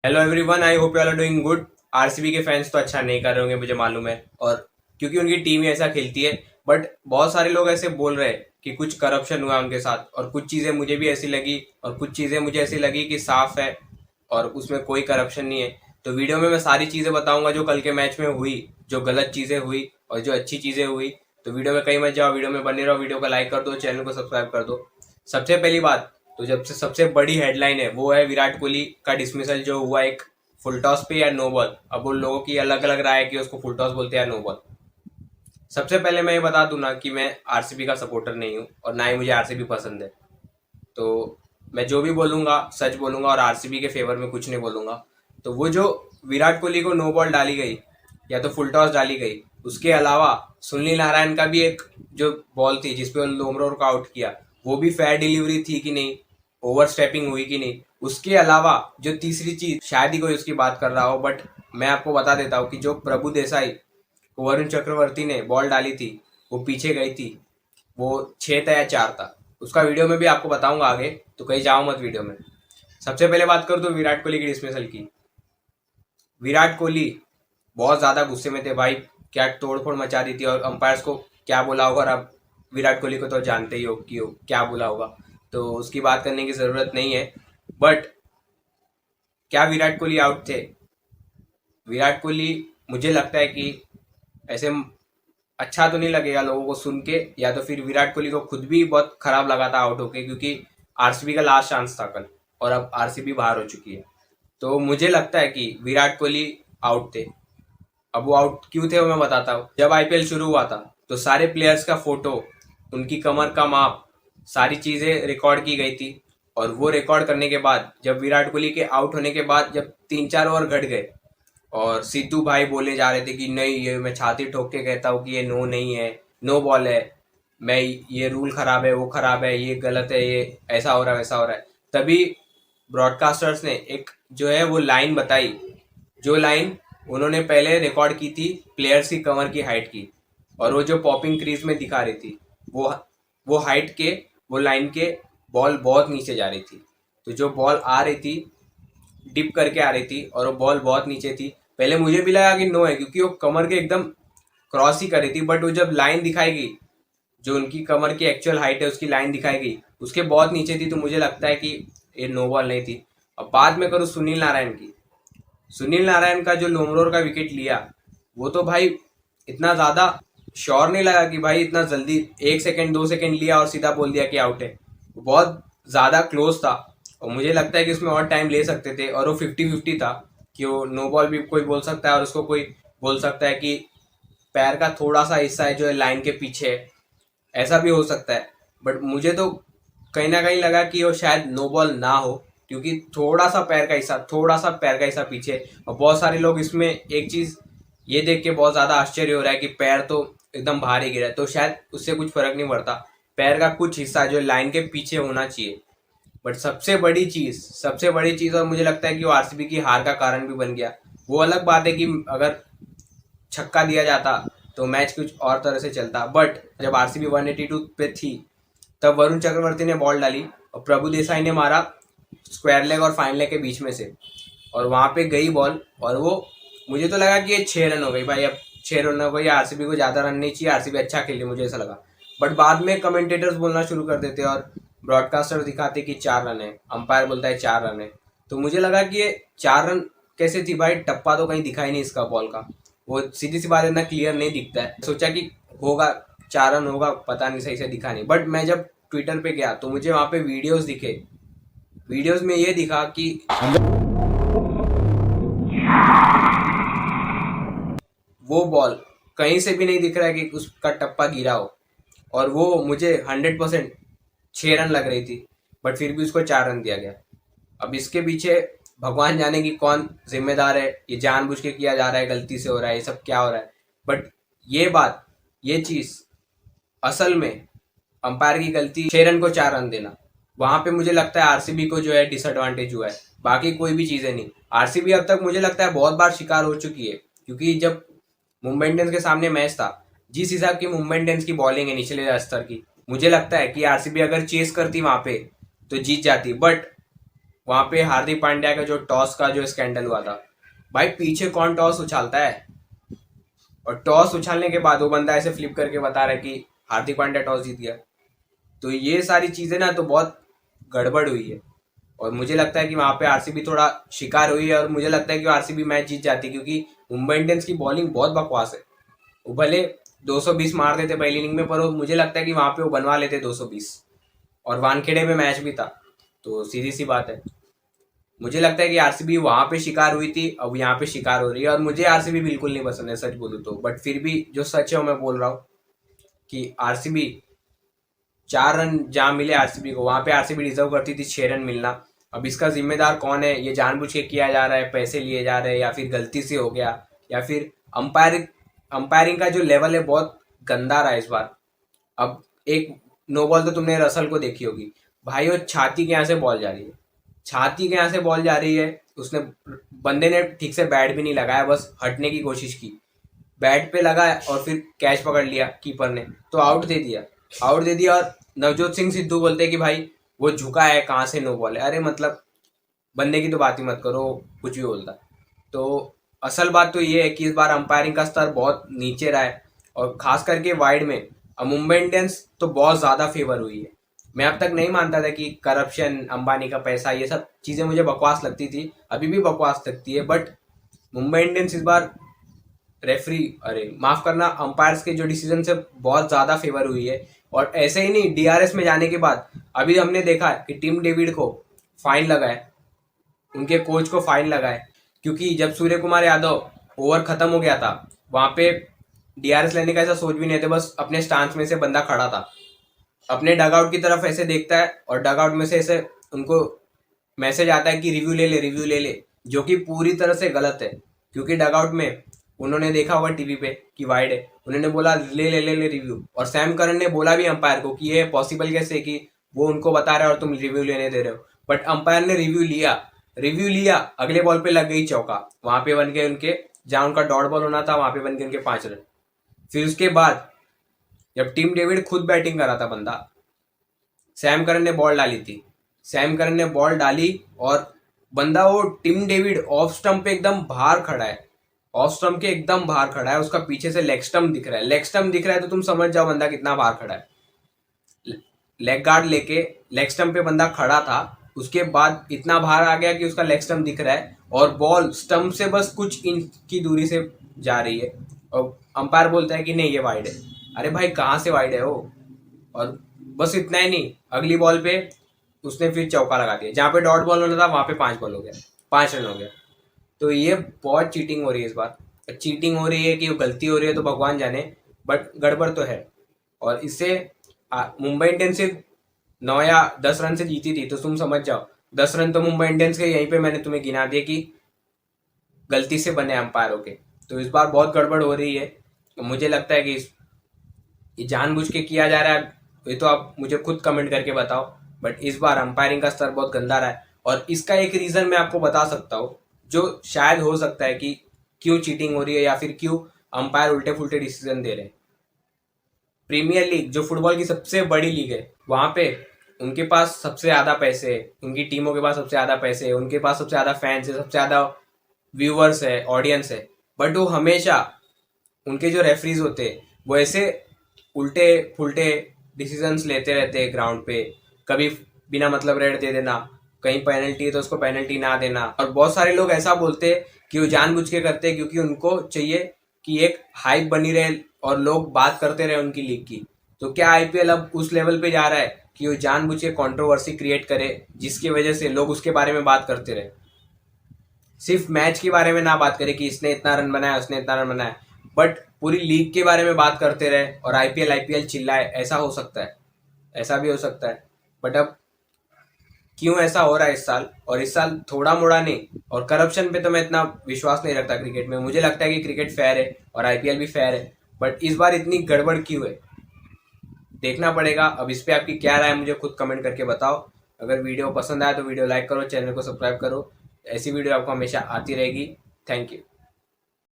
Hello everyone, I hope you are doing good. RCB के fans तो अच्छा नहीं कर रहे होंगे, मुझे मालूम है, और क्योंकि उनकी टीम ही ऐसा खेलती है। बट बहुत सारे लोग ऐसे बोल रहे हैं कि कुछ करप्शन हुआ उनके साथ, और कुछ चीज़ें मुझे भी ऐसी लगी और कुछ चीज़ें मुझे ऐसी लगी कि साफ है और उसमें कोई करप्शन नहीं है। तो वीडियो में मैं सारी चीज़ें बताऊंगा जो कल के मैच में हुई, जो गलत चीज़ें हुई और जो अच्छी चीज़ें हुई। तो वीडियो में कहीं मत जाओ, वीडियो में बने रहो, वीडियो को लाइक कर दो, चैनल को सब्सक्राइब कर दो। सबसे पहली बात, तो जब से सबसे बड़ी हेडलाइन है वो है विराट कोहली का डिसमिसल जो हुआ एक फुल टॉस पे या नो बॉल। अब उन लोगों की अलग अलग राय है कि उसको फुल टॉस बोलते हैं या नो बॉल। सबसे पहले मैं ये बता दूं ना कि मैं आरसीबी का सपोर्टर नहीं हूं और ना ही मुझे आरसीबी पसंद है। तो मैं जो भी बोलूंगा सच बोलूंगा और आरसीबी के फेवर में कुछ नहीं बोलूंगा। तो वो जो विराट कोहली को नो बॉल डाली गई या तो फुल टॉस डाली गई, उसके अलावा सुनील नारायण का भी एक जो बॉल थी जिसपे लोमरोर को आउट किया, वो भी फेयर डिलीवरी थी कि नहीं, ओवर स्टेपिंग हुई कि नहीं। उसके अलावा जो तीसरी चीज, शायद ही कोई उसकी बात कर रहा हो, बट मैं आपको बता देता हूँ कि जो प्रभु देसाई को वरुण चक्रवर्ती ने बॉल डाली थी, वो पीछे गई थी, वो 6 था या 4 था। उसका वीडियो में भी आपको बताऊंगा आगे, तो कहीं जाओ मत वीडियो में। सबसे पहले बात करूँ तो विराट कोहली की डिसमिसल की। विराट कोहली बहुत ज्यादा गुस्से में थे भाई, क्या तोड़फोड़ मचा दी थी, और अंपायर्स को क्या बोला होगा। और अब विराट कोहली को तो जानते ही हो कि वो क्या बोला होगा, तो उसकी बात करने की जरूरत नहीं है। बट क्या विराट कोहली आउट थे? विराट कोहली, मुझे लगता है कि ऐसे अच्छा तो नहीं लगेगा लोगों को सुन के, या तो फिर विराट कोहली को खुद भी बहुत खराब लगा था आउट होके, क्योंकि आरसीबी का लास्ट चांस था कल और अब आरसीबी बाहर हो चुकी है। तो मुझे लगता है कि विराट कोहली आउट थे। अब वो आउट क्यों थे वो मैं बताता हूँ। जब आईपीएल शुरू हुआ था तो सारे प्लेयर्स का फोटो, उनकी कमर का माप, सारी चीजें रिकॉर्ड की गई थी। और वो रिकॉर्ड करने के बाद जब विराट कोहली के आउट होने के बाद जब 3-4 ओवर घट गए और सिद्धू भाई बोले जा रहे थे कि नहीं, ये मैं छाती ठोक के कहता हूँ कि ये नो नहीं है, नो बॉल है, मैं ये रूल खराब है, वो खराब है, ये गलत है, ये ऐसा हो रहा है वैसा हो रहा है, तभी ब्रॉडकास्टर्स ने एक जो है वो लाइन बताई, जो लाइन उन्होंने पहले रिकॉर्ड की थी प्लेयर्स की कमर की हाइट की। और वो जो पॉपिंग क्रीज में दिखा रही थी, वो हाइट के, वो लाइन के बॉल बहुत नीचे जा रही थी। तो जो बॉल आ रही थी डिप करके आ रही थी और वो बॉल बहुत नीचे थी। पहले मुझे भी लगा कि नो है, क्योंकि वो कमर के एकदम क्रॉस ही कर रही थी, बट वो जब लाइन दिखाएगी, जो उनकी कमर की एक्चुअल हाइट है उसकी लाइन दिखाएगी, उसके बहुत नीचे थी, तो मुझे लगता है कि ये नो बॉल नहीं थी। अब बात में करूँ सुनील नारायण की। सुनील नारायण का जो लोमरोर का विकेट लिया, वो तो भाई इतना ज्यादा श्योर नहीं लगा कि भाई इतना जल्दी 1 सेकंड 2 सेकंड लिया और सीधा बोल दिया कि आउट है। वो बहुत ज्यादा क्लोज था और मुझे लगता है कि उसमें और टाइम ले सकते थे, और वो 50-50 था कि वो नो बॉल भी कोई बोल सकता है और उसको कोई बोल सकता है कि पैर का थोड़ा सा हिस्सा है जो है लाइन के पीछे है, ऐसा भी हो सकता है। बट मुझे तो कहीं ना कहीं लगा कि वो शायद नो बॉल ना हो, क्योंकि थोड़ा सा पैर का हिस्सा पीछे। और बहुत सारे लोग इसमें एक चीज ये देख के बहुत ज्यादा आश्चर्य हो रहा है कि पैर तो एकदम बाहर ही गिरा है, तो शायद उससे कुछ फर्क नहीं पड़ता, पैर का कुछ हिस्सा जो लाइन के पीछे होना चाहिए। बट सबसे बड़ी चीज, और मुझे लगता है कि वो आरसीबी की हार का कारण भी बन गया। वो अलग बात है कि अगर छक्का दिया जाता तो मैच कुछ और तरह से चलता, बट जब आरसीबी 182 पे थी तब वरुण चक्रवर्ती ने बॉल डाली और प्रभु देसाई ने मारा स्क्वायर लेग और फाइन लेग के बीच में से, और वहां पे गई बॉल। और वो, मुझे तो लगा कि ये 6 रन हो गई भाई, अब 6 रन हो गई, आरसीबी को ज्यादा रन नहीं चाहिए, आरसीबी अच्छा खेली, मुझे ऐसा लगा। बट बाद में कमेंटेटर्स बोलना शुरू कर देते और ब्रॉडकास्टर दिखाते कि 4 रन है, अंपायर बोलता है 4 रन है। तो मुझे लगा कि ये 4 रन कैसे थी भाई, टप्पा तो कहीं दिखा ही नहीं इसका बॉल का, वो सीधी सी बात इतना क्लियर नहीं दिखता है। सोचा कि होगा 4 रन होगा, पता नहीं, सही से दिखा नहीं। बट मैं जब ट्विटर पे गया तो मुझे वहां पे वीडियोस दिखे, वीडियोस में ये दिखा कि वो बॉल कहीं से भी नहीं दिख रहा है कि उसका टप्पा गिरा हो, और वो मुझे 100% 6 रन लग रही थी, बट फिर भी उसको 4 रन दिया गया। अब इसके पीछे भगवान जाने की कौन जिम्मेदार है, ये जानबूझ के किया जा रहा है, गलती से हो रहा है, ये सब क्या हो रहा है। बट ये बात, ये चीज असल में अंपायर की गलती, 6 रन को 4 रन देना, वहां पे मुझे लगता है आरसीबी को जो है डिसएडवांटेज हुआ है, बाकी कोई भी चीजें नहीं। आरसीबी अब तक मुझे लगता है बहुत बार शिकार हो चुकी है, क्योंकि जब मुंबई इंडियंस के सामने मैच था, जिस हिसाब की मुंबई इंडियंस की बॉलिंग है निचले स्तर की, मुझे लगता है कि आरसीबी अगर चेस करती वहां पे तो जीत जाती। बट वहां पे हार्दिक पांड्या का जो टॉस का जो स्कैंडल हुआ था, भाई पीछे कौन टॉस उछालता है? और टॉस उछालने के बाद वो बंदा ऐसे फ्लिप करके बता रहा है कि हार्दिक पांड्या टॉस जीत गया। तो ये सारी चीजें ना तो बहुत गड़बड़ हुई है, और मुझे लगता है कि वहां पे आरसीबी थोड़ा शिकार हुई है, और मुझे लगता है कि आरसीबी मैच जीत जाती, क्योंकि मुंबई इंडियंस की बॉलिंग बहुत बकवास है। वो भले 220 मार देते पहली इनिंग में, पर वो मुझे लगता है कि वहां पे वो बनवा लेते 220, और वानखेड़े में मैच भी था, तो सीधी सी बात है। मुझे लगता है कि आरसीबी वहां पे शिकार हुई थी, अब यहाँ पे शिकार हो रही है, और मुझे आरसीबी बिल्कुल नहीं पसंद है सच बोलूं तो, बट फिर भी जो सच है वो मैं बोल रहा हूँ कि आरसीबी 4 रन जहां मिले आरसीबी को, वहां पे आरसीबी डिजर्व करती थी 6 रन मिलना। अब इसका जिम्मेदार कौन है? ये जानबूझ के किया जा रहा है, पैसे लिए जा रहे हैं, या फिर गलती से हो गया, या फिर अंपायरिंग का जो लेवल है बहुत गंदा रहा है इस बार। अब एक नो बॉल तो तुमने रसल को देखी होगी, भाई वो छाती के यहाँ से बॉल जा रही है, छाती के यहाँ से बॉल जा रही है, उसने बंदे ने ठीक से बैट भी नहीं लगाया, बस हटने की कोशिश की, बैट पे लगा और फिर कैच पकड़ लिया कीपर ने, तो आउट दे दिया, आउट दे दिया। और नवजोत सिंह सिद्धू बोलते हैं कि भाई वो झुका है, कहाँ से नो बॉल है? अरे मतलब बंदे की तो बात ही मत करो, कुछ भी बोलता। तो असल बात तो ये है कि इस बार अंपायरिंग का स्तर बहुत नीचे रहा है, और खास करके वाइड में अब मुंबई इंडियंस तो बहुत ज्यादा फेवर हुई है। मैं अब तक नहीं मानता था कि करप्शन, अंबानी का पैसा, ये सब चीजें मुझे बकवास लगती थी, अभी भी बकवास लगती है, बट मुंबई इंडियंस इस बार रेफरी, अरे माफ करना, अंपायर्स के जो डिसीजन से बहुत ज्यादा फेवर हुई है। और ऐसे ही नहीं, डीआरएस में जाने के बाद अभी हमने देखा कि टिम डेविड को फाइन लगा है, उनके कोच को फाइन लगा है, क्योंकि जब सूर्य कुमार यादव ओवर खत्म हो गया था, वहां पे डीआरएस लेने का ऐसा सोच भी नहीं थे, बस अपने स्टांस में से बंदा खड़ा था, अपने डगआउट की तरफ ऐसे देखता है, और डगआउट में से ऐसे उनको मैसेज आता है कि रिव्यू ले ले, रिव्यू ले ले, जो कि पूरी तरह से गलत है, क्योंकि डगआउट में उन्होंने देखा होगा टीवी पे कि वाइड है, उन्होंने बोला ले ले ले ले रिव्यू, और सैम करन ने बोला भी अंपायर को कि ये पॉसिबल कैसे कि वो उनको बता रहा है और तुम रिव्यू लेने दे रहे हो, बट अंपायर ने रिव्यू लिया, अगले बॉल पे लग गई चौका, वहां पे बन गए उनके, जहां उनका डॉट बॉल होना था वहां पे बन गए उनके 5 रन। फिर उसके बाद जब टीम डेविड खुद बैटिंग कर रहा था बंदा, सैम करन ने बॉल डाली थी, सैम करन ने बॉल डाली, और बंदा वो टिम डेविड ऑफ स्टंप पे एकदम बाहर खड़ा है, ऑफ स्टंप के एकदम बाहर खड़ा है, उसका पीछे से लेग स्टंप दिख रहा है, लेग स्टंप दिख रहा है तो तुम समझ जाओ बंदा कितना बाहर खड़ा है। लेग गार्ड लेके लेग स्टंप पे बंदा खड़ा था, उसके बाद इतना बाहर आ गया कि उसका लेग स्टंप दिख रहा है, और बॉल स्टंप से बस कुछ इंच की दूरी से जा रही है, और अंपायर बोलता है कि नहीं ये वाइड है। अरे भाई कहाँ से वाइड है वो? और बस इतना ही नहीं, अगली बॉल पे उसने फिर चौका लगा दिया, जहां पे डॉट बॉल होना था वहां पे 5 बॉल हो गया, 5 रन हो गया। तो ये बहुत चीटिंग हो रही है इस बार, चीटिंग हो रही है कि गलती हो रही है तो भगवान जाने, बट गड़बड़ तो है। और इससे मुंबई इंडियंस सिर्फ 9 या 10 रन से जीती थी, तो तुम समझ जाओ 10 रन तो मुंबई इंडियंस के यहीं पे मैंने तुम्हें गिना दिए कि गलती से बने अंपायरों के। तो इस बार बहुत गड़बड़ हो रही है, तो मुझे लगता है कि ये जानबूझ के किया जा रहा है, ये तो आप मुझे खुद कमेंट करके बताओ, बट इस बार अंपायरिंग का स्तर बहुत गंदा रहा है। और इसका एक रीजन मैं आपको बता सकता हूँ, जो शायद हो सकता है कि क्यों चीटिंग हो रही है, या फिर क्यों अंपायर उल्टे फुल्टे डिसीजन दे रहे हैं। प्रीमियर लीग जो फुटबॉल की सबसे बड़ी लीग है, वहां पे उनके पास सबसे ज्यादा पैसे है, उनकी टीमों के पास सबसे ज्यादा पैसे है, उनके पास सबसे ज्यादा फैंस है, सबसे ज्यादा व्यूअर्स है, ऑडियंस है, बट वो हमेशा उनके जो रेफरीज होते हैं वो ऐसे उल्टे फुल्टे डिसीजंस लेते रहते हैं ग्राउंड पे, कभी बिना मतलब रेड दे देना, कहीं पेनल्टी है तो उसको पेनल्टी ना देना। और बहुत सारे लोग ऐसा बोलते हैं कि वो जानबूझ के करते हैं, क्योंकि उनको चाहिए कि एक हाइप बनी रहे और लोग बात करते रहे उनकी लीग की। तो क्या आईपीएल अब उस लेवल पे जा रहा है कि वो जानबूझ के कंट्रोवर्सी क्रिएट करे, जिसकी वजह से लोग उसके बारे में बात करते रहे, सिर्फ मैच के बारे में ना बात करें कि इसने इतना रन बनाया, उसने इतना रन बनाया, बट पूरी लीग के बारे में बात करते रहे और आईपीएल आईपीएल चिल्लाए? ऐसा हो सकता है, ऐसा भी हो सकता है, बट अब क्यों ऐसा हो रहा है इस साल? और इस साल थोड़ा मोड़ा नहीं, और करप्शन पे तो मैं इतना विश्वास नहीं रखता क्रिकेट में, मुझे लगता है कि क्रिकेट फेयर है और आईपीएल भी फेयर है, बट इस बार इतनी गड़बड़ क्यों है? देखना पड़ेगा। अब इस पे आपकी क्या राय है मुझे खुद कमेंट करके बताओ। अगर वीडियो पसंद आया तो वीडियो लाइक करो, चैनल को सब्सक्राइब करो, ऐसी वीडियो आपको हमेशा आती रहेगी। Thank you.